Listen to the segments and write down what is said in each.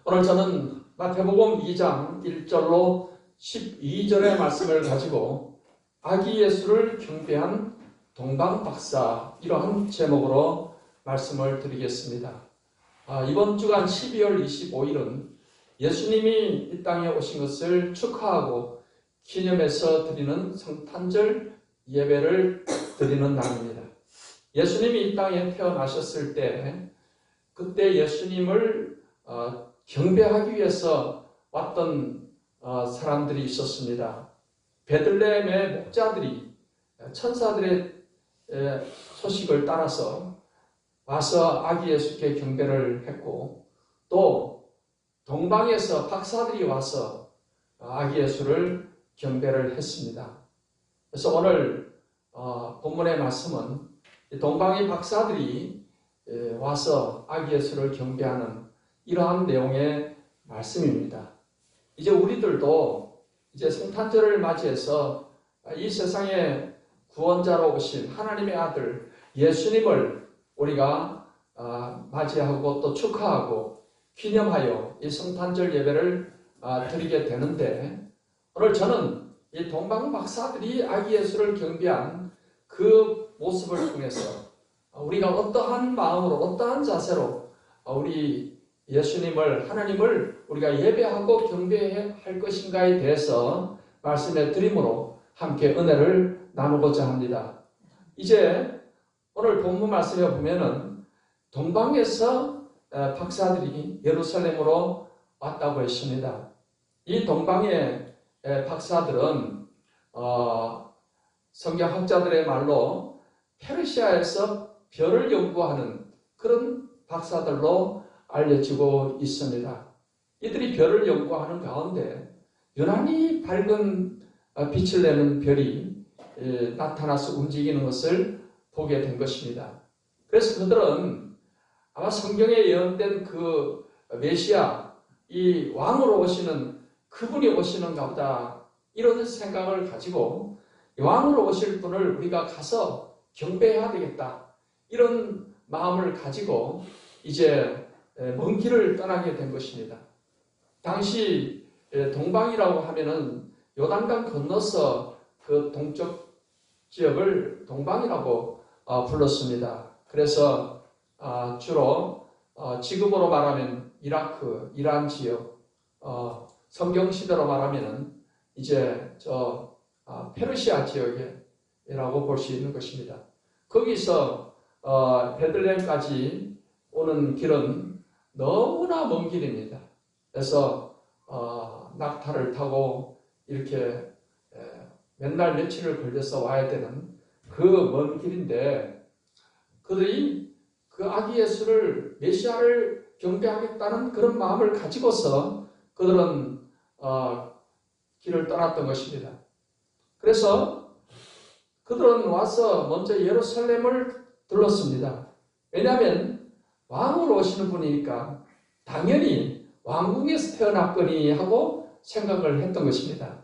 오늘 저는 마태복음 2장 1절로 12절의 말씀을 가지고 아기 예수를 경배한 동방박사, 이러한 제목으로 말씀을 드리겠습니다. 이번 주간 12월 25일은 예수님이 이 땅에 오신 것을 축하하고 기념해서 드리는 성탄절 예배를 드리는 날입니다. 예수님이 이 땅에 태어나셨을 때, 그때 예수님을 경배하기 위해서 왔던 사람들이 있었습니다. 베들레헴의 목자들이 천사들의 소식을 따라서 와서 아기 예수께 경배를 했고, 또 동방에서 박사들이 와서 아기 예수를 경배를 했습니다. 그래서 오늘 본문의 말씀은 동방의 박사들이 와서 아기 예수를 경배하는 이러한 내용의 말씀입니다. 이제 우리들도 이제 성탄절을 맞이해서 이 세상에 구원자로 오신 하나님의 아들 예수님을 우리가 맞이하고 또 축하하고 기념하여 이 성탄절 예배를 드리게 되는데, 오늘 저는 이 동방 박사들이 아기 예수를 경배한 그 모습을 통해서 우리가 어떠한 마음으로, 어떠한 자세로 우리 예수님을, 하나님을 우리가 예배하고 경배할 것인가에 대해서 말씀해 드림으로 함께 은혜를 나누고자 합니다. 이제 오늘 본문 말씀에 보면은 동방에서 박사들이 예루살렘으로 왔다고 했습니다. 이 동방의 박사들은 성경학자들의 말로 페르시아에서 별을 연구하는 그런 박사들로 알려지고 있습니다. 이들이 별을 연구하는 가운데 유난히 밝은 빛을 내는 별이 나타나서 움직이는 것을 보게 된 것입니다. 그래서 그들은 아마 성경에 예언된 그 메시아, 이 왕으로 오시는 그분이 오시는가 보다, 이런 생각을 가지고 왕으로 오실 분을 우리가 가서 경배해야 되겠다, 이런 마음을 가지고 이제 먼 길을 떠나게 된 것입니다. 당시 동방이라고 하면은 요단강 건너서 그 동쪽 지역을 동방이라고 불렀습니다. 그래서 주로 지금으로 말하면 이라크, 이란 지역, 성경시대로 말하면은 이제 페르시아 지역이라고 볼 수 있는 것입니다. 거기서 베들레헴까지 오는 길은 너무나 먼 길입니다. 그래서 낙타를 타고 이렇게 맨날 며칠을 걸려서 와야 되는 그 먼 길인데, 그들이 그 아기 예수를, 메시아를 경배하겠다는 그런 마음을 가지고서 그들은 길을 떠났던 것입니다. 그래서 그들은 와서 먼저 예루살렘을 들렀습니다. 왜냐하면 왕으로 오시는 분이니까 당연히 왕궁에서 태어났거니 하고 생각을 했던 것입니다.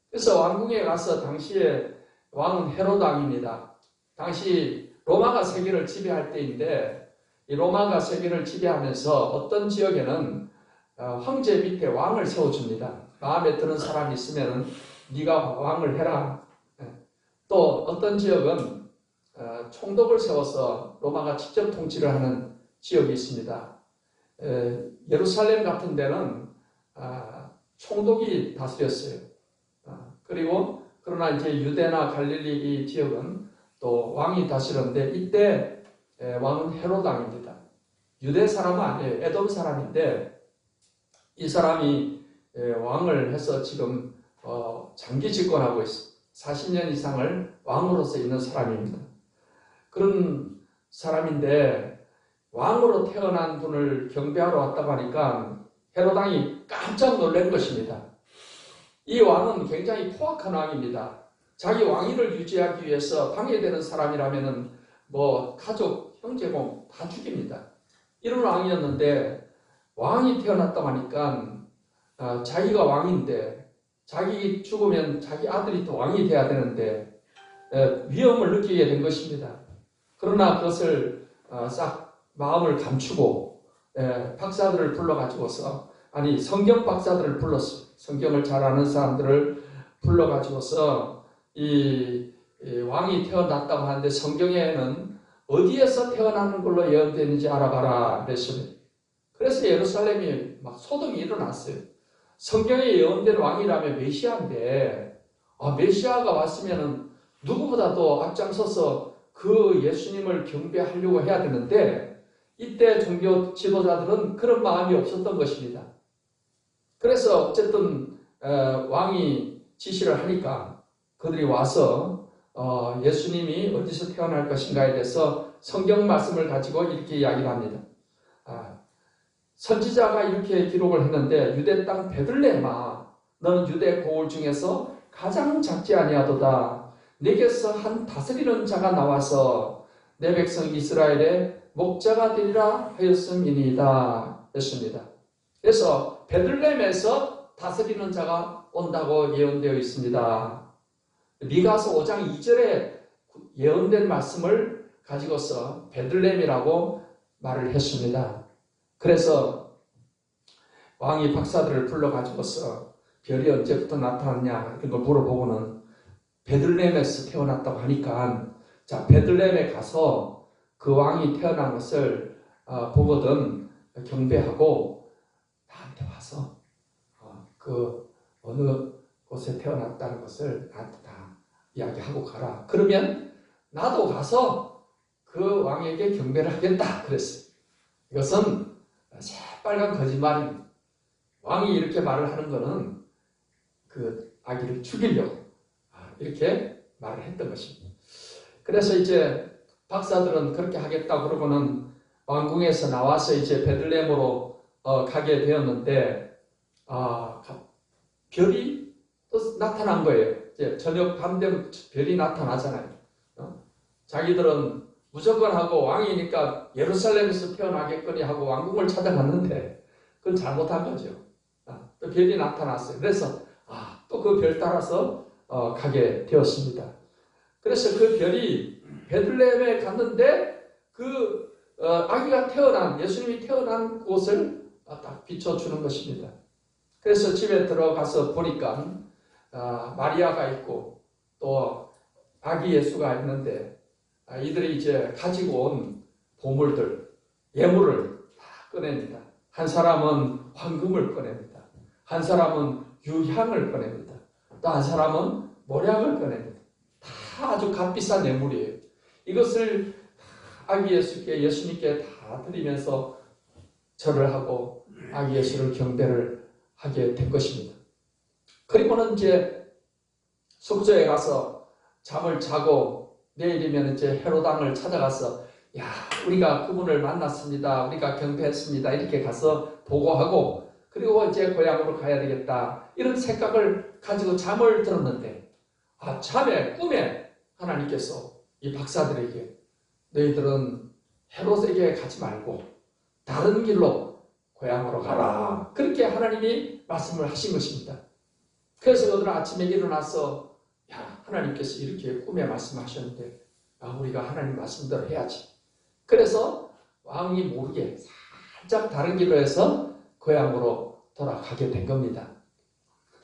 그래서 왕궁에 가서, 당시에 왕은 헤로드 왕입니다. 당시 로마가 세계를 지배할 때인데, 이 로마가 세계를 지배하면서 어떤 지역에는 황제 밑에 왕을 세워줍니다. 마음에 드는 사람이 있으면 네가 왕을 해라. 또 어떤 지역은 총독을 세워서 로마가 직접 통치를 하는 지역이 있습니다. 예루살렘 같은 데는 총독이 다스렸어요. 그리고 그러나 이제 유대나 갈릴리 이 지역은 또 왕이 다스렸는데, 이때 왕은 헤로드 왕입니다. 유대 사람은 아니에요. 에돔 사람인데, 이 사람이 왕을 해서 지금 장기 집권하고 있어요. 40년 이상을 왕으로서 있는 사람입니다. 그런 사람인데 왕으로 태어난 분을 경배하러 왔다고 하니까 헤로드 왕이 깜짝 놀란 것입니다. 이 왕은 굉장히 포악한 왕입니다. 자기 왕위를 유지하기 위해서 방해되는 사람이라면은 가족, 형제모 다 죽입니다. 이런 왕이었는데, 왕이 태어났다고 하니까 자기가 왕인데, 자기 죽으면 자기 아들이 또 왕이 돼야 되는데 위험을 느끼게 된 것입니다. 그러나 그것을 싹 마음을 감추고 박사들을 불러가지고서 성경 박사들을 불렀어요. 성경을 잘 아는 사람들을 불러가지고서 이 왕이 태어났다고 하는데 성경에는 어디에서 태어나는 걸로 예언되는지 알아봐라 그랬습니다. 그래서 예루살렘이 막 소동이 일어났어요. 성경에 예언된 왕이라면 메시아인데 메시아가 왔으면 누구보다도 앞장서서 그 예수님을 경배하려고 해야 되는데 이때 종교 지도자들은 그런 마음이 없었던 것입니다. 그래서 어쨌든 왕이 지시를 하니까 그들이 와서 예수님이 어디서 태어날 것인가에 대해서 성경 말씀을 가지고 이렇게 이야기를 합니다. 선지자가 이렇게 기록을 했는데 유대 땅 베들레헴아 너는 유대 고을 중에서 가장 작지 아니하도다. 내게서 한 다스리는 자가 나와서 내 백성 이스라엘의 목자가 되리라 하였음이니이다 했습니다. 그래서 베들레헴에서 다스리는 자가 온다고 예언되어 있습니다. 미가서 5장 2절에 예언된 말씀을 가지고서 베들레헴이라고 말을 했습니다. 그래서 왕이 박사들을 불러가지고서 별이 언제부터 나타났냐 이런 걸 물어보고는 베들레헴에서 태어났다고 하니까 자 베들레헴에 가서 그 왕이 태어난 것을 보거든 경배하고 나한테 와서 그 어느 곳에 태어났다는 것을 나한테 다 이야기하고 가라. 그러면 나도 가서 그 왕에게 경배를 하겠다 그랬어요. 이것은 새빨간 거짓말입니다. 왕이 이렇게 말을 하는 것은 그 아기를 죽이려고 이렇게 말을 했던 것입니다. 그래서 이제 박사들은 그렇게 하겠다 그러고는 왕궁에서 나와서 이제 베들레헴으로 가게 되었는데 별이 또 나타난 거예요. 이제 저녁 밤 되면 별이 나타나잖아요. 자기들은 무조건 하고 왕이니까 예루살렘에서 태어나겠거니 하고 왕궁을 찾아갔는데 그건 잘못한 거죠. 또 별이 나타났어요. 그래서 또 그 별 따라서 가게 되었습니다. 그래서 그 별이 베들레헴에 갔는데 그 아기가 태어난 예수님이 태어난 곳을 딱 비춰주는 것입니다. 그래서 집에 들어가서 보니까 마리아가 있고 또 아기 예수가 있는데 이들이 이제 가지고 온 보물들, 예물을 다 꺼냅니다. 한 사람은 황금을 꺼냅니다. 한 사람은 유향을 꺼냅니다. 또 한 사람은 모략을 꺼냅니다. 다 아주 값비싼 예물이에요. 이것을 아기 예수님께 다 드리면서 절을 하고 아기 예수를 경배를 하게 된 것입니다. 그리고는 이제 숙소에 가서 잠을 자고 내일이면 이제 헤로당을 찾아가서 우리가 그분을 만났습니다. 우리가 경배했습니다. 이렇게 가서 보고하고 그리고 이제 고향으로 가야 되겠다. 이런 생각을 가지고 잠을 들었는데 꿈에 하나님께서 이 박사들에게 너희들은 헤롯에게 가지 말고 다른 길로 고향으로 가라. 그렇게 하나님이 말씀을 하신 것입니다. 그래서 오늘 아침에 일어나서 하나님께서 이렇게 꿈에 말씀하셨는데 우리가 하나님 말씀대로 해야지. 그래서 왕이 모르게 살짝 다른 길로 해서 고향으로 돌아가게 된 겁니다.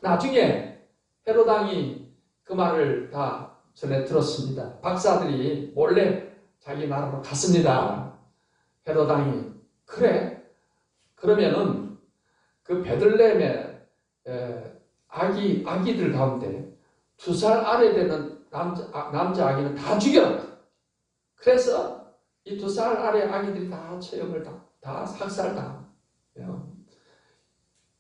나중에 헤롯 왕이 그 말을 다 전해 들었습니다. 박사들이 몰래 자기 나라로 갔습니다. 헤롯 왕이 그래? 그러면은 그 베들레헴의 아기들 가운데 2살 아래 되는 남자 아기는 다 죽여라. 그래서 이 2살 아래 아기들이 다 처형을 다 학살당합니다.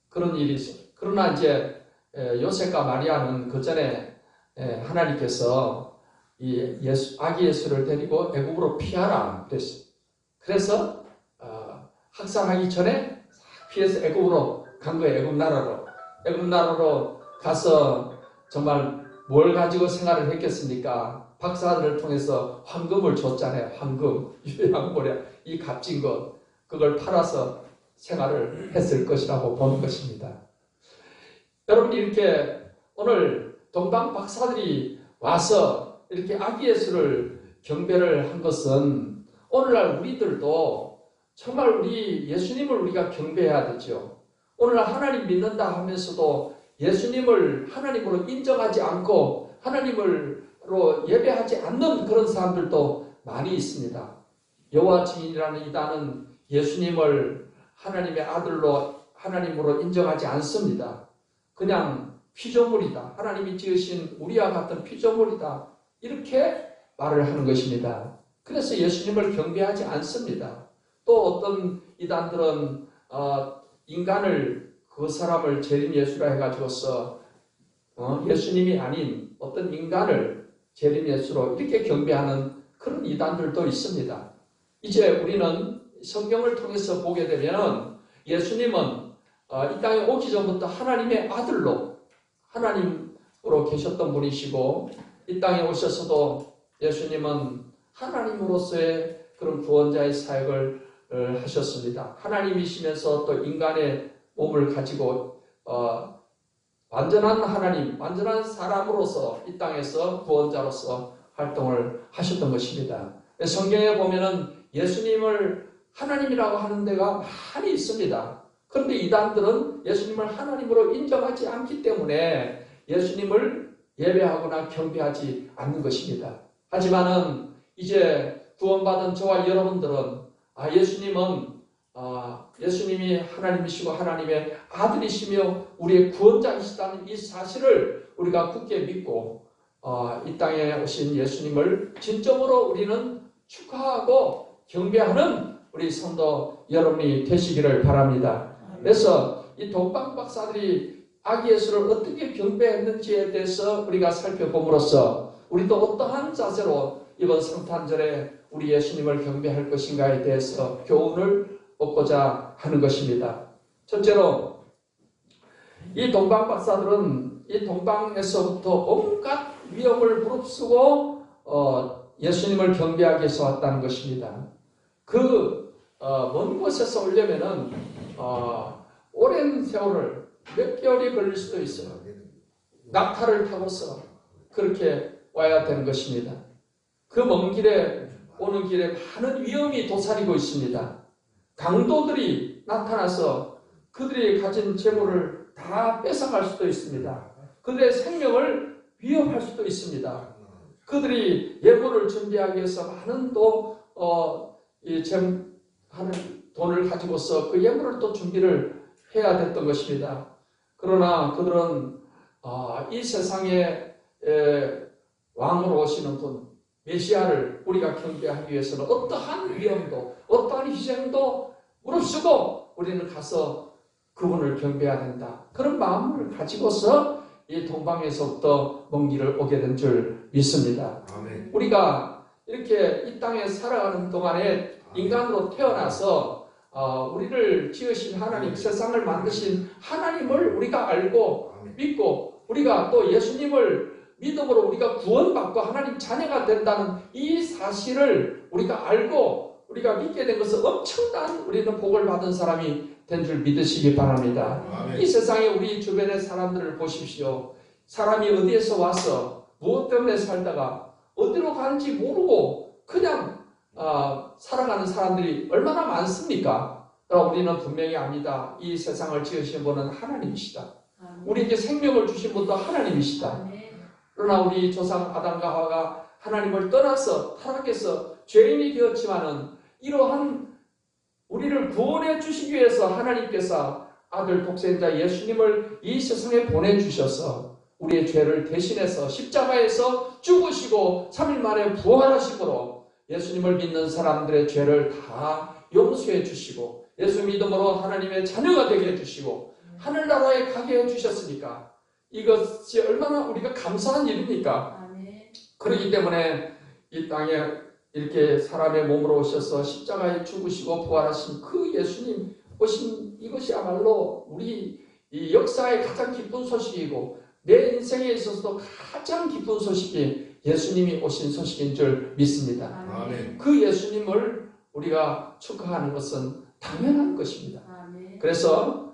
그런 일이 있어요. 그러나 이제 요셉과 마리아는 그 전에 하나님께서 이 아기 예수를 데리고 애굽으로 피하라 그랬어요. 그래서 학살하기 전에 피해서 애굽으로 간 거예요. 애굽 나라로 가서 정말 뭘 가지고 생활을 했겠습니까? 박사들을 통해서 황금을 줬잖아요. 황금, 유향모략, 이 값진 것 그걸 팔아서 생활을 했을 것이라고 보는 것입니다. 여러분 이렇게 오늘 동방 박사들이 와서 이렇게 아기 예수를 경배를 한 것은 오늘날 우리들도 정말 우리 예수님을 우리가 경배해야 되죠. 오늘 하나님 믿는다 하면서도 예수님을 하나님으로 인정하지 않고 하나님으로 예배하지 않는 그런 사람들도 많이 있습니다. 여호와 증인이라는 이단은 예수님을 하나님의 아들로 하나님으로 인정하지 않습니다. 그냥 피조물이다. 하나님이 지으신 우리와 같은 피조물이다. 이렇게 말을 하는 것입니다. 그래서 예수님을 경배하지 않습니다. 또 어떤 이단들은 인간을 그 사람을 재림 예수라 해가지고서 예수님이 아닌 어떤 인간을 재림 예수로 이렇게 경배하는 그런 이단들도 있습니다. 이제 우리는 성경을 통해서 보게 되면 예수님은 이 땅에 오기 전부터 하나님의 아들로 하나님으로 계셨던 분이시고 이 땅에 오셔서도 예수님은 하나님으로서의 그런 구원자의 사역을 하셨습니다. 하나님이시면서 또 인간의 몸을 가지고 완전한 하나님, 완전한 사람으로서 이 땅에서 구원자로서 활동을 하셨던 것입니다. 성경에 보면은 예수님을 하나님이라고 하는 데가 많이 있습니다. 그런데 이단들은 예수님을 하나님으로 인정하지 않기 때문에 예수님을 예배하거나 경배하지 않는 것입니다. 하지만은 이제 구원받은 저와 여러분들은 예수님이 하나님이시고 하나님의 아들이시며 우리의 구원자이시다는 이 사실을 우리가 굳게 믿고 이 땅에 오신 예수님을 진정으로 우리는 축하하고 경배하는 우리 성도 여러분이 되시기를 바랍니다. 그래서 이 동방 박사들이 아기 예수를 어떻게 경배했는지에 대해서 우리가 살펴봄으로써 우리도 어떠한 자세로 이번 성탄절에 우리 예수님을 경배할 것인가에 대해서 교훈을 얻고자 하는 것입니다. 첫째로 이 동방 박사들은 이 동방에서부터 온갖 위험을 무릅쓰고 예수님을 경배하기 위해서 왔다는 것입니다. 먼 곳에서 오려면은 오랜 세월을 몇 개월이 걸릴 수도 있어요. 낙타를 타고서 그렇게 와야 되는 것입니다. 그 먼 길에 오는 길에 많은 위험이 도사리고 있습니다. 강도들이 나타나서 그들이 가진 재물을 다 뺏어갈 수도 있습니다. 그들의 생명을 위협할 수도 있습니다. 그들이 예물을 준비하기 위해서 많은 하는 돈을 가지고서 그 예물을 또 준비를 해야 됐던 것입니다. 그러나 그들은 이 세상에 왕으로 오시는 분, 메시아를 우리가 경배하기 위해서는 어떠한 위험도 어떠한 희생도 무릅쓰고 우리는 가서 그분을 경배해야 된다. 그런 마음을 가지고서 이 동방에서부터 먼 길을 오게 된 줄 믿습니다. 아멘. 우리가 이렇게 이 땅에 살아가는 동안에 인간으로 태어나서 우리를 지으신 하나님, 세상을 만드신 하나님을 우리가 알고 믿고 우리가 또 예수님을 믿음으로 우리가 구원받고 하나님 자녀가 된다는 이 사실을 우리가 알고 우리가 믿게 된 것은 엄청난 우리는 복을 받은 사람이 된 줄 믿으시기 바랍니다. 아멘. 이 세상에 우리 주변의 사람들을 보십시오. 사람이 어디에서 와서 무엇 때문에 살다가 어디로 가는지 모르고 그냥 살아가는 사람들이 얼마나 많습니까? 우리는 분명히 압니다. 이 세상을 지으신 분은 하나님이시다. 우리에게 생명을 주신 분도 하나님이시다. 그러나 우리 조상 아담과 하와가 하나님을 떠나서 타락해서 죄인이 되었지만은 이러한 우리를 구원해 주시기 위해서 하나님께서 아들 독생자 예수님을 이 세상에 보내주셔서 우리의 죄를 대신해서 십자가에서 죽으시고 3일 만에 부활하심으로 예수님을 믿는 사람들의 죄를 다 용서해 주시고 예수 믿음으로 하나님의 자녀가 되게 해주시고 하늘나라에 가게 해주셨으니까 이것이 얼마나 우리가 감사한 일입니까? 그렇기 때문에 이 땅에 이렇게 사람의 몸으로 오셔서 십자가에 죽으시고 부활하신 그 예수님 오신 이것이야말로 우리 이 역사의 가장 기쁜 소식이고 내 인생에 있어서도 가장 기쁜 소식이 예수님이 오신 소식인 줄 믿습니다. 아멘. 그 예수님을 우리가 축하하는 것은 당연한 것입니다. 아멘. 그래서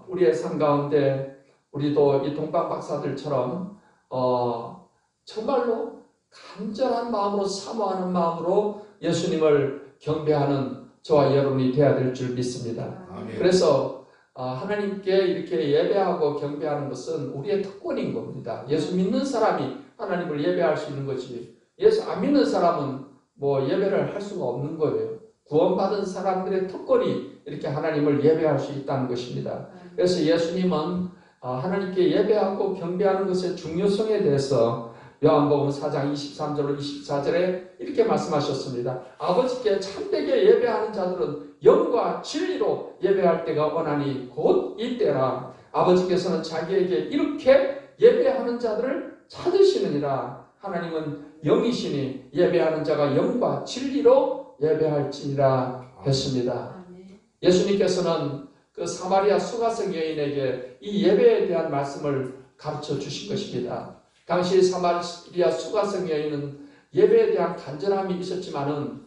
우리의 삶 가운데 우리도 이 동방 박사들처럼 정말로 간절한 마음으로 사모하는 마음으로 예수님을 경배하는 저와 여러분이 되어야 될 줄 믿습니다. 아멘. 그래서 하나님께 이렇게 예배하고 경배하는 것은 우리의 특권인 겁니다. 예수 믿는 사람이 하나님을 예배할 수 있는 거지, 예수 안 믿는 사람은 뭐 예배를 할 수가 없는 거예요. 구원받은 사람들의 특권이 이렇게 하나님을 예배할 수 있다는 것입니다. 그래서 예수님은 하나님께 예배하고 경배하는 것의 중요성에 대해서 요한복음 4장 23절로 24절에 이렇게 말씀하셨습니다. 아버지께 참되게 예배하는 자들은 영과 진리로 예배할 때가 오나니 곧 이때라. 아버지께서는 자기에게 이렇게 예배하는 자들을 찾으시느니라. 하나님은 영이시니 예배하는 자가 영과 진리로 예배할지니라 했습니다. 예수님께서는 그 사마리아 수가성 여인에게 이 예배에 대한 말씀을 가르쳐 주신 것입니다. 당시 사마리아 수가성 여인은 예배에 대한 간절함이 있었지만은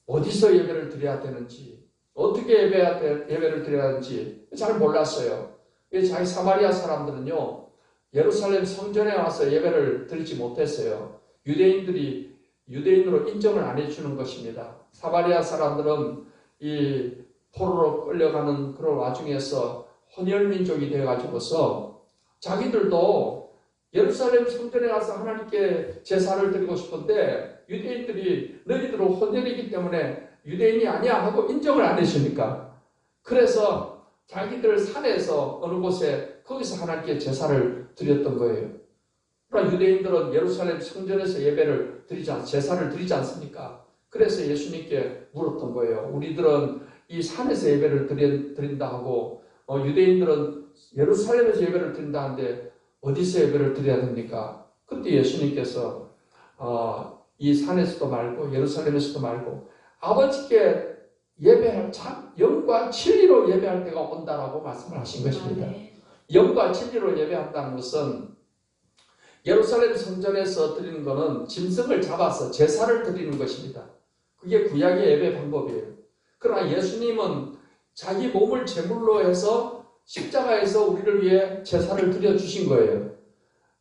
어디서 예배를 드려야 되는지, 어떻게 예배를 드려야 하는지 잘 몰랐어요. 자기 사마리아 사람들은요, 예루살렘 성전에 와서 예배를 드리지 못했어요. 유대인들이 유대인으로 인정을 안 해주는 것입니다. 사마리아 사람들은 이 포로로 끌려가는 그런 와중에서 혼혈민족이 되어가지고서 자기들도 예루살렘 성전에 가서 하나님께 제사를 드리고 싶은데 유대인들이 너희들은 혼혈이기 때문에 유대인이 아니야 하고 인정을 안 해주니까, 그래서 자기들 산에서 어느 곳에 거기서 하나님께 제사를 드렸던 거예요. 그러나 유대인들은 예루살렘 성전에서 제사를 드리지 않습니까? 그래서 예수님께 물었던 거예요. 우리들은 이 산에서 예배를 드린다 하고 유대인들은 예루살렘에서 예배를 드린다 하는데 어디서 예배를 드려야 됩니까? 그때 예수님께서 이 산에서도 말고 예루살렘에서도 말고 아버지께 예배할 영과 진리로 예배할 때가 온다라고 말씀을 하신 것입니다. 영과 진리로 예배한다는 것은 예루살렘 성전에서 드리는 것은 짐승을 잡아서 제사를 드리는 것입니다. 그게 구약의 예배 방법이에요. 그러나 예수님은 자기 몸을 제물로 해서 십자가에서 우리를 위해 제사를 드려주신 거예요.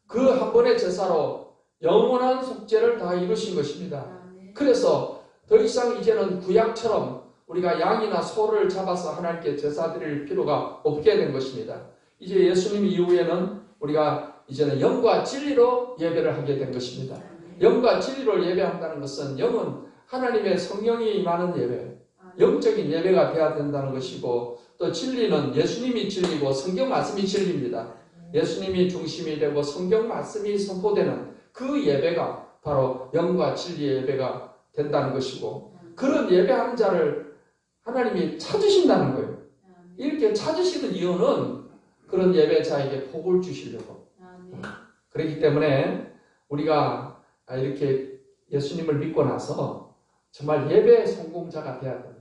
그 한 번의 제사로 영원한 속죄를 다 이루신 것입니다. 그래서 더 이상 이제는 구약처럼 우리가 양이나 소를 잡아서 하나님께 제사 드릴 필요가 없게 된 것입니다. 이제 예수님 이후에는 우리가 이제는 영과 진리로 예배를 하게 된 것입니다. 영과 진리로 예배한다는 것은 영은 하나님의 성령이 임하는 예배, 영적인 예배가 되어야 된다는 것이고, 또 진리는 예수님이 진리고 성경 말씀이 진리입니다. 예수님이 중심이 되고 성경 말씀이 선포되는 그 예배가 바로 영과 진리의 예배가 된다는 것이고, 그런 예배하는 자를 하나님이 찾으신다는 거예요. 이렇게 찾으시는 이유는 그런 예배자에게 복을 주시려고. 그렇기 때문에 우리가 이렇게 예수님을 믿고 나서 정말 예배의 성공자가 되어야 됩니다.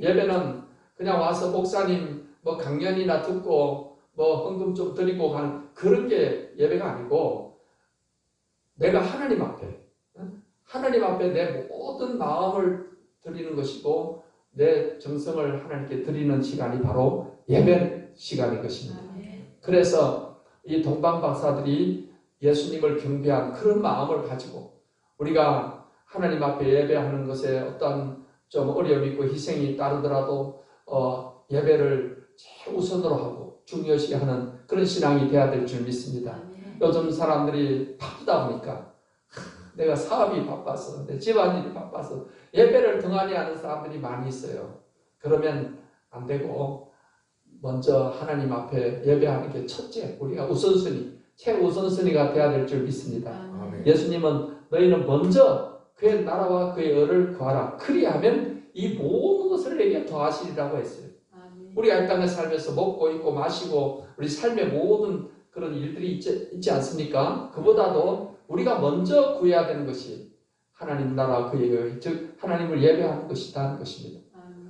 예배는 그냥 와서 목사님 뭐 강연이나 듣고 뭐 헌금 좀 드리고 가는 그런 게 예배가 아니고, 내가 하나님 앞에 내 모든 마음을 드리는 것이고 내 정성을 하나님께 드리는 시간이 바로 예배 시간인 것입니다. 그래서 이 동방 박사들이 예수님을 경배한 그런 마음을 가지고 우리가 하나님 앞에 예배하는 것에 어떤 좀 어려움이 있고 희생이 따르더라도 예배를 최우선으로 하고 중요시하는 그런 신앙이 되어야 될 줄 믿습니다. 요즘 사람들이 바쁘다 보니까 내가 사업이 바빠서 내 집안일이 바빠서 예배를 등한히 하는 사람들이 많이 있어요. 그러면 안 되고 먼저 하나님 앞에 예배하는 게 첫째, 우리가 우선순위, 최우선순위가 되어야 될 줄 믿습니다. 아멘. 예수님은 너희는 먼저 그의 나라와 그의 의를 구하라. 그리하면 이 모든 것을 내게 더하시리라고 했어요. 아멘. 우리가 이 땅에 살면서 먹고 입고 마시고 우리 삶의 모든 그런 일들이 있지 않습니까? 그보다도 우리가 먼저 구해야 되는 것이 하나님 나라 그의 의, 즉 하나님을 예배하는 것이다 하는 것입니다.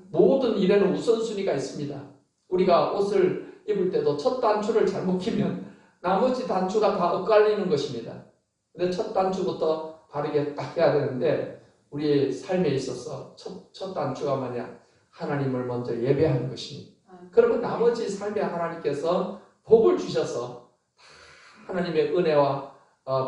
모든 일에는 우선순위가 있습니다. 우리가 옷을 입을 때도 첫 단추를 잘못 끼면 나머지 단추가 다 엇갈리는 것입니다. 근데 첫 단추부터 바르게 딱 해야 되는데 우리의 삶에 있어서 첫 단추가 뭐냐? 하나님을 먼저 예배하는 것입니다. 그러면 나머지 삶에 하나님께서 복을 주셔서 하나님의 은혜와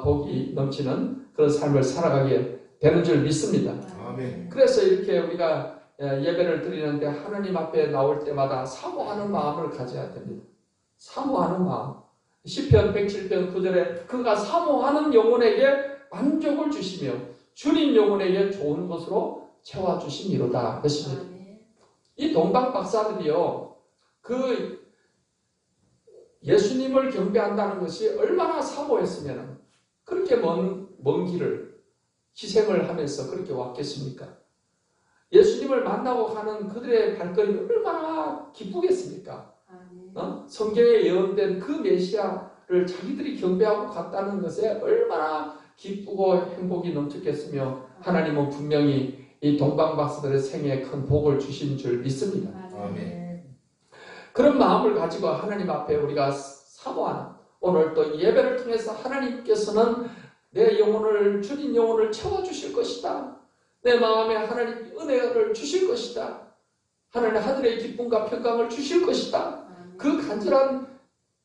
복이 넘치는 그런 삶을 살아가게 되는 줄 믿습니다. 아멘. 그래서 이렇게 우리가 예배를 드리는데 하나님 앞에 나올 때마다 사모하는 마음을 가져야 됩니다. 사모하는 마음. 시편 107편 9절에 그가 사모하는 영혼에게 만족을 주시며 주님 영혼에게 좋은 것으로 채워주심이로다 하십니다. 이 동방 박사들이요, 그 예수님을 경배한다는 것이 얼마나 사모했으면 그렇게 먼 길을 희생을 하면서 그렇게 왔겠습니까? 예수님을 만나고 가는 그들의 발걸음이 얼마나 기쁘겠습니까? 성경에 예언된 그 메시아를 자기들이 경배하고 갔다는 것에 얼마나 기쁘고 행복이 넘쳤겠으며 하나님은 분명히 이 동방박사들의 생애에 큰 복을 주신 줄 믿습니다. 아멘. 그런 마음을 가지고 하나님 앞에 우리가 사모하는 오늘 또 예배를 통해서 하나님께서는 내 영혼을 주님 영혼을 채워주실 것이다. 내 마음에 하나님 은혜를 주실 것이다. 하나님 하늘의 기쁨과 평강을 주실 것이다. 그 간절한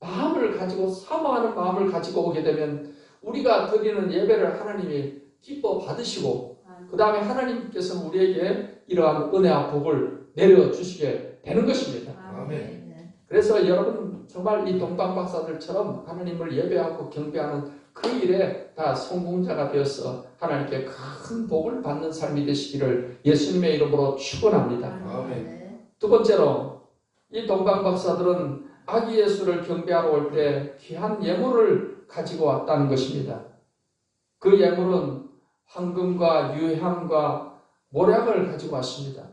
마음을 가지고 사모하는 마음을 가지고 오게 되면 우리가 드리는 예배를 하나님이 기뻐 받으시고 그 다음에 하나님께서는 우리에게 이러한 은혜와 복을 내려주시게 되는 것입니다. 아멘. 그래서 여러분 정말 이 동방박사들처럼 하나님을 예배하고 경배하는 그 일에 다 성공자가 되어서 하나님께 큰 복을 받는 삶이 되시기를 예수님의 이름으로 축원합니다. 아멘. 두 번째로 이 동방박사들은 아기 예수를 경배하러 올 때 귀한 예물을 가지고 왔다는 것입니다. 그 예물은 황금과 유향과 모략을 가지고 왔습니다.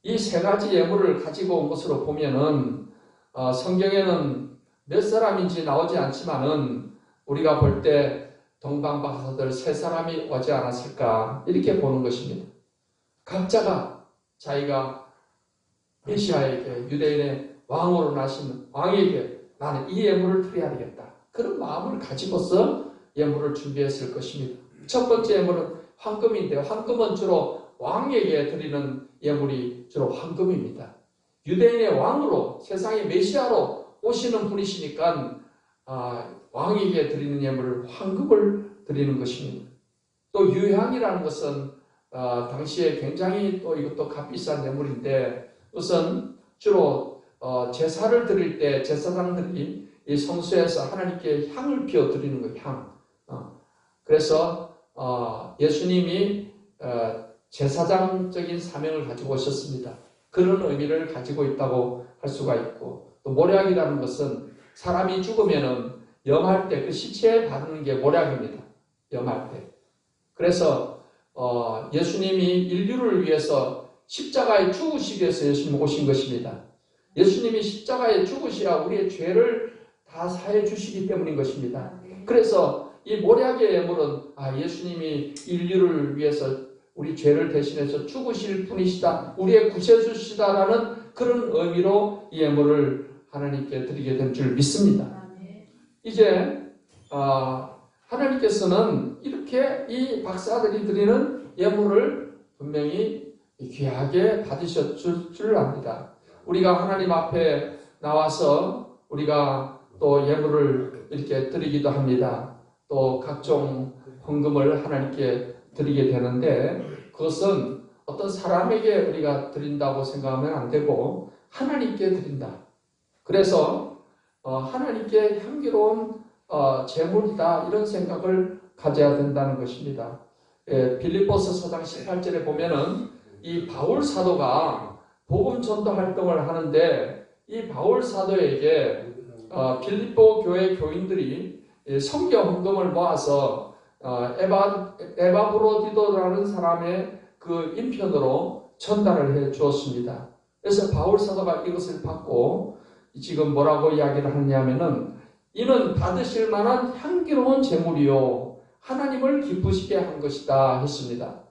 이 세 가지 예물을 가지고 온 것으로 보면은 성경에는 몇 사람인지 나오지 않지만은 우리가 볼 때 동방박사들 세 사람이 오지 않았을까 이렇게 보는 것입니다. 각자가 자기가 메시아에게 유대인의 왕으로 나신 왕에게 나는 이 예물을 드려야 되겠다. 그런 마음을 가지고서 예물을 준비했을 것입니다. 첫 번째 예물은 황금인데요. 황금은 주로 왕에게 드리는 예물이 주로 황금입니다. 유대인의 왕으로 세상의 메시아로 오시는 분이시니까 왕에게 드리는 예물을 황금을 드리는 것입니다. 또 유향이라는 것은 당시에 굉장히 또 이것도 값비싼 예물인데 우선 주로 제사를 드릴 때 제사장들이 이 성소에서 하나님께 향을 피워 드리는 거 향. 그래서 예수님이 제사장적인 사명을 가지고 오셨습니다. 그런 의미를 가지고 있다고 할 수가 있고 또 모략이라는 것은 사람이 죽으면은 염할 때 그 시체에 바르는 게 모략입니다. 염할 때. 그래서 예수님이 인류를 위해서 십자가에 죽으시기 위해서 예수님 오신 것입니다. 예수님이 십자가에 죽으시라 우리의 죄를 다 사해 주시기 때문인 것입니다. 그래서 이 모략의 예물은 예수님이 인류를 위해서 우리 죄를 대신해서 죽으실 분이시다. 우리의 구세주시다라는 그런 의미로 이 예물을 하나님께 드리게 된 줄 믿습니다. 이제 하나님께서는 이렇게 이 박사들이 드리는 예물을 분명히 귀하게 받으셨을 줄 압니다. 우리가 하나님 앞에 나와서 우리가 또 예물을 이렇게 드리기도 합니다. 또 각종 헌금을 하나님께 드리게 되는데 그것은 어떤 사람에게 우리가 드린다고 생각하면 안 되고 하나님께 드린다. 그래서 하나님께 향기로운 제물이다 이런 생각을 가져야 된다는 것입니다. 빌립보서 4장 18절에 보면은 이 바울 사도가 복음 전도 활동을 하는데 이 바울 사도에게 빌립보 교회 교인들이 성교 헌금을 모아서 에바브로디도라는 사람의 그 인편으로 전달을 해 주었습니다. 그래서 바울 사도가 이것을 받고 지금 뭐라고 이야기를 하느냐면은 이는 받으실 만한 향기로운 제물이요 하나님을 기쁘시게 한 것이다 했습니다.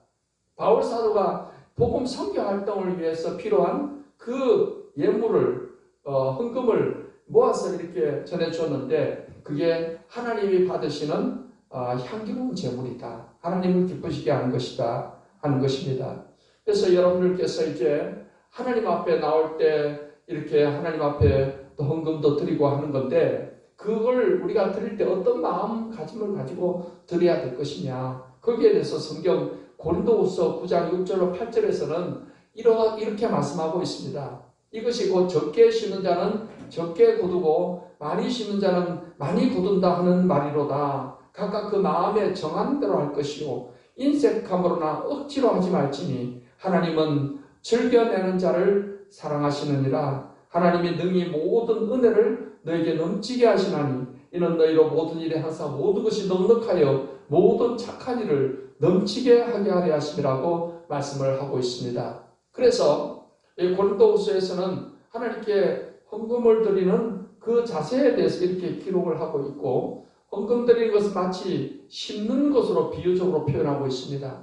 바울 사도가 복음 선교 활동을 위해서 필요한 그 예물을 헌금을 모아서 이렇게 전해 주었는데 그게 하나님이 받으시는 향기로운 제물이다. 하나님을 기쁘시게 하는 것이다 하는 것입니다. 그래서 여러분들께서 이제 하나님 앞에 나올 때 이렇게 하나님 앞에 또 헌금도 드리고 하는 건데 그걸 우리가 드릴 때 어떤 마음가짐을 가지고 드려야 될 것이냐 거기에 대해서 성경 고린도후서 9장 6절로 8절에서는 이렇게 말씀하고 있습니다. 이것이 곧 적게 심는 자는 적게 거두고 많이 심는 자는 많이 거둔다 하는 말이로다. 각각 그 마음에 정한 대로 할 것이요 인색함으로나 억지로 하지 말지니 하나님은 즐겨내는 자를 사랑하시느니라. 하나님이 능히 모든 은혜를 너에게 넘치게 하시나니 이는 너희로 모든 일에 항상 모든 것이 넉넉하여 모든 착한 일을 넘치게 하게 하려 하심이라고 말씀을 하고 있습니다. 그래서 이 고린도후서에서는 하나님께 헌금을 드리는 그 자세에 대해서 이렇게 기록을 하고 있고, 헌금 드리는 것은 마치 심는 것으로 비유적으로 표현하고 있습니다.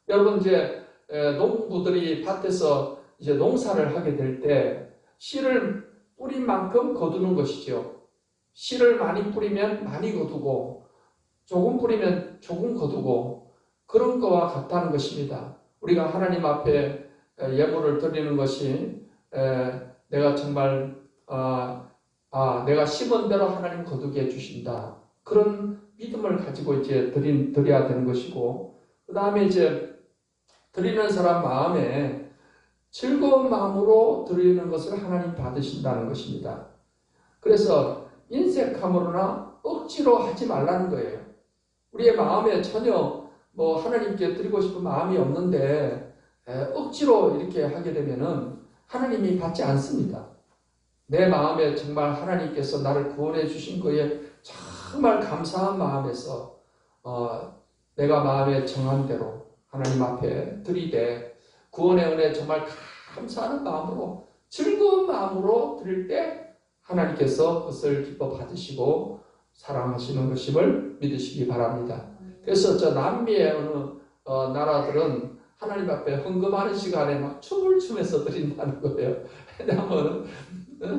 여러분 이제 농부들이 밭에서 이제 농사를 하게 될 때 씨를 뿌린 만큼 거두는 것이죠. 씨를 많이 뿌리면 많이 거두고 조금 뿌리면 조금 거두고 그런 거와 같다는 것입니다. 우리가 하나님 앞에 예물을 드리는 것이 내가 정말 내가 심은 대로 하나님 거두게 해주신다. 그런 믿음을 가지고 이제 드려야 되는 것이고, 그 다음에 이제 드리는 사람 마음에 즐거운 마음으로 드리는 것을 하나님 받으신다는 것입니다. 그래서 인색함으로나 억지로 하지 말라는 거예요. 우리의 마음에 전혀 하나님께 드리고 싶은 마음이 없는데 억지로 이렇게 하게 되면은 하나님이 받지 않습니다. 내 마음에 정말 하나님께서 나를 구원해 주신 거에 정말 감사한 마음에서 내가 마음에 정한 대로 하나님 앞에 드리되 구원의 은혜 정말 감사하는 마음으로 즐거운 마음으로 드릴 때 하나님께서 그것을 기뻐 받으시고 사랑하시는 것임을 믿으시기 바랍니다. 그래서 저 남미의 어느 나라들은 하나님 앞에 헌금하는 시간에 막 춤을 추면서 드린다는 거예요. 왜냐하면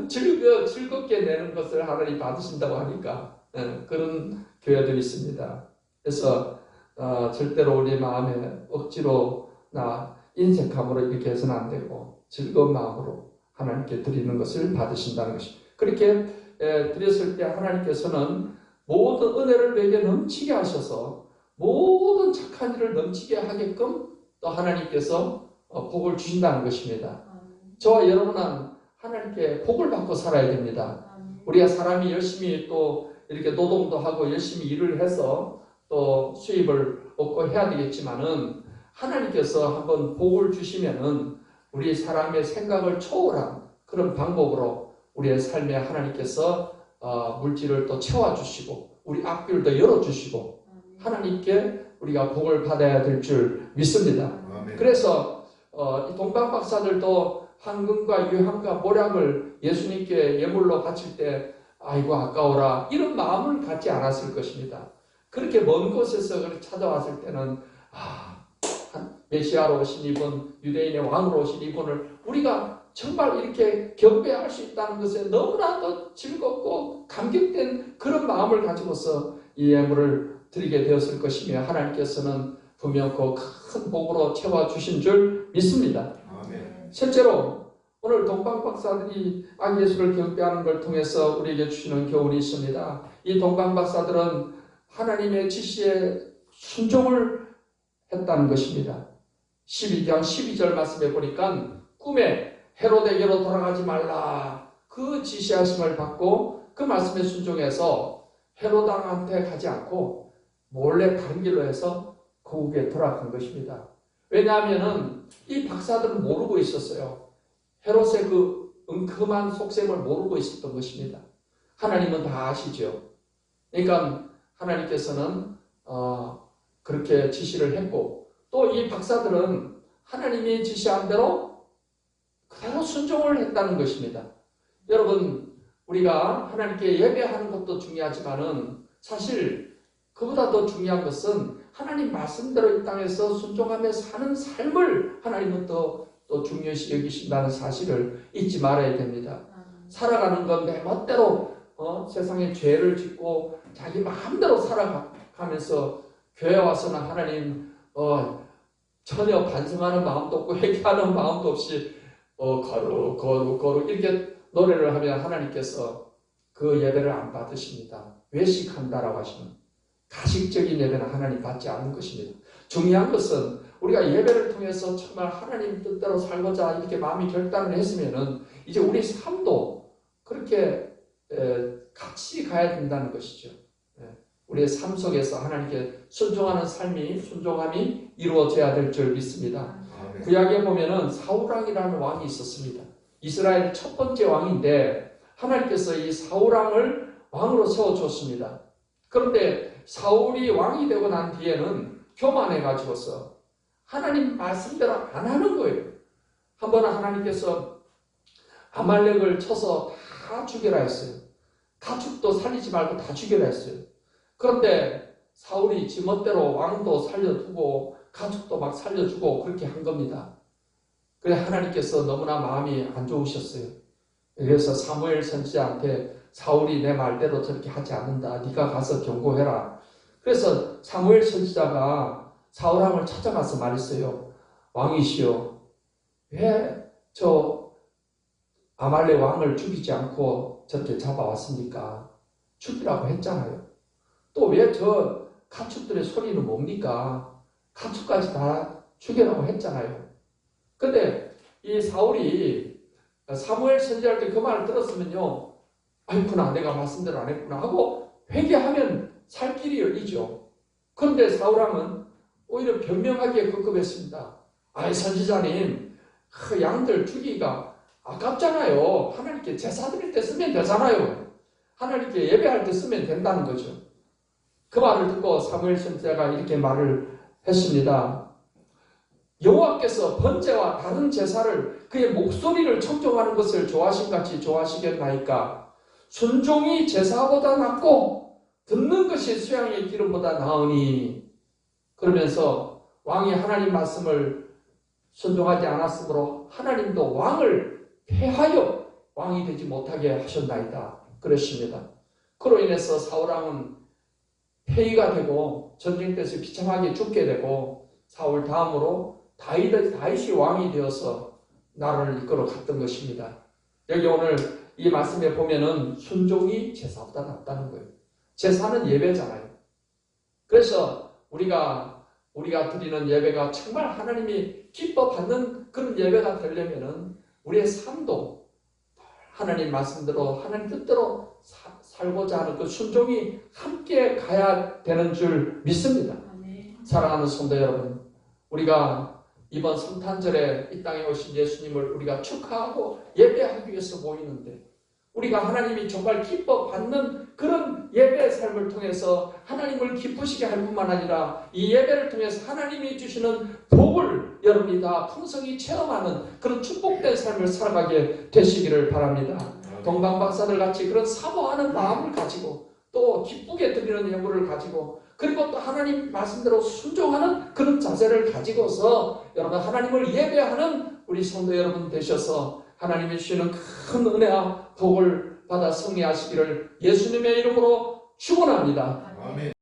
즐겁게 내는 것을 하나님 받으신다고 하니까 그런 교회들이 있습니다. 그래서 절대로 우리 마음에 억지로나 인색함으로 이렇게 해서는 안 되고 즐거운 마음으로 하나님께 드리는 것을 받으신다는 것입니다. 그렇게 드렸을 때 하나님께서는 모든 은혜를 내게 넘치게 하셔서 모든 착한 일을 넘치게 하게끔 또 하나님께서 복을 주신다는 것입니다. 저와 여러분은 하나님께 복을 받고 살아야 됩니다. 우리가 사람이 열심히 또 이렇게 노동도 하고 열심히 일을 해서 또 수입을 얻고 해야 되겠지만은 하나님께서 한번 복을 주시면은 우리 사람의 생각을 초월한 그런 방법으로 우리의 삶에 하나님께서 물질을 또 채워주시고 우리 앞길도 열어주시고 하나님께 우리가 복을 받아야 될 줄 믿습니다. 그래서 이 동방 박사들도 황금과 유향과 모략을 예수님께 예물로 바칠 때 아이고 아까워라 이런 마음을 갖지 않았을 것입니다. 그렇게 먼 곳에서 찾아왔을 때는 메시아로 오신 이분, 유대인의 왕으로 오신 이분을 우리가 정말 이렇게 경배할 수 있다는 것에 너무나도 즐겁고 감격된 그런 마음을 가지고서 이 예물을 드리게 되었을 것이며 하나님께서는 분명 그 큰 복으로 채워주신 줄 믿습니다. 아멘. 실제로 오늘 동방 박사들이 악 예수를 경배하는 걸 통해서 우리에게 주시는 교훈이 있습니다. 이 동방 박사들은 하나님의 지시에 순종을 했다는 것입니다. 12장 12절 말씀에 보니까 꿈에 헤로데게로 돌아가지 말라 그 지시하심을 받고 그 말씀에 순종해서 헤로당한테 가지 않고 몰래 다른 길로 해서 고국에 돌아간 것입니다. 왜냐하면 이 박사들은 모르고 있었어요. 헤롯의 그 은큼한 속셈을 모르고 있었던 것입니다. 하나님은 다 아시죠. 그러니까 하나님께서는 그렇게 지시를 했고 또 이 박사들은 하나님이 지시한 대로 그대로 순종을 했다는 것입니다. 여러분 우리가 하나님께 예배하는 것도 중요하지만은 사실 그보다 더 중요한 것은 하나님 말씀대로 이 땅에서 순종하며 사는 삶을 하나님은 또 중요시 여기신다는 사실을 잊지 말아야 됩니다. 살아가는 건 내 멋대로 세상에 죄를 짓고 자기 마음대로 살아가면서 교회 와서는 하나님 전혀 반성하는 마음도 없고 회개하는 마음도 없이 거룩 이렇게 노래를 하면 하나님께서 그 예배를 안 받으십니다. 외식한다라고 하시는 가식적인 예배는 하나님 받지 않는 것입니다. 중요한 것은 우리가 예배를 통해서 정말 하나님 뜻대로 살고자 이렇게 마음이 결단을 했으면은 이제 우리 삶도 그렇게 같이 가야 된다는 것이죠. 우리의 삶 속에서 하나님께 순종함이 이루어져야 될 줄 믿습니다. 구약에 보면은 사울왕이라는 왕이 있었습니다. 이스라엘의 첫 번째 왕인데 하나님께서 이 사울왕을 왕으로 세워줬습니다. 그런데 사울이 왕이 되고 난 뒤에는 교만해가지고서 하나님 말씀대로 안 하는 거예요. 한 번은 하나님께서 아말렉을 쳐서 다 죽여라 했어요. 가축도 살리지 말고 다 죽여라 했어요. 그런데 사울이 지멋대로 왕도 살려두고 가축도 막 살려주고 그렇게 한 겁니다. 그래 하나님께서 너무나 마음이 안 좋으셨어요. 그래서 사무엘 선지자한테 사울이 내 말대로 저렇게 하지 않는다. 네가 가서 경고해라. 그래서 사무엘 선지자가 사울왕을 찾아가서 말했어요. 왕이시여, 왜 저 아말렉 왕을 죽이지 않고 저렇게 잡아왔습니까? 죽이라고 했잖아요. 또 왜 저 가축들의 소리는 뭡니까? 가축까지 다 죽이라고 했잖아요. 근데 이 사울이 사무엘 선지자한테 그 말을 들었으면요, 아이구나, 내가 말씀대로 안 했구나 하고 회개하면 살 길이 열리죠. 그런데 사울왕은 오히려 변명하기에 급급했습니다. 아이 선지자님, 그 양들 죽이기가 아깝잖아요. 하나님께 제사 드릴 때 쓰면 되잖아요. 하나님께 예배할 때 쓰면 된다는 거죠. 그 말을 듣고 사무엘 선지자가 이렇게 말을 했습니다. 여호와께서 번제와 다른 제사를 그의 목소리를 청종하는 것을 좋아하신 같이 좋아하시겠나이까? 순종이 제사보다 낫고 듣는 것이 수양의 기름보다 나으니. 그러면서 왕이 하나님 말씀을 순종하지 않았으므로 하나님도 왕을 폐하여 왕이 되지 못하게 하셨나이다. 그러십니다. 그로 인해서 사울왕은 폐위가 되고 전쟁터에서 비참하게 죽게 되고 사울 다음으로 다윗이 왕이 되어서 나라를 이끌어 갔던 것입니다. 여기 오늘 이 말씀에 보면은 순종이 제사보다 낫다는 거예요. 제사는 예배잖아요. 그래서 우리가 드리는 예배가 정말 하나님이 기뻐 받는 그런 예배가 되려면은 우리의 삶도 하나님 말씀대로 하나님 뜻대로 살고자 하는 그 순종이 함께 가야 되는 줄 믿습니다. 사랑하는 성도 여러분, 우리가 이번 성탄절에 이 땅에 오신 예수님을 우리가 축하하고 예배하기 위해서 모이는데 우리가 하나님이 정말 기뻐 받는 그런 예배의 삶을 통해서 하나님을 기쁘시게 할 뿐만 아니라 이 예배를 통해서 하나님이 주시는 복을 여러분이 다 풍성히 체험하는 그런 축복된 삶을 살아가게 되시기를 바랍니다. 동방박사들 같이 그런 사모하는 마음을 가지고 또 기쁘게 드리는 예물을 가지고 그리고 또 하나님 말씀대로 순종하는 그런 자세를 가지고서 여러분 하나님을 예배하는 우리 성도 여러분 되셔서 하나님이 주시는 큰 은혜와 복을 받아 승리하시기를 예수님의 이름으로 축원합니다. 아멘.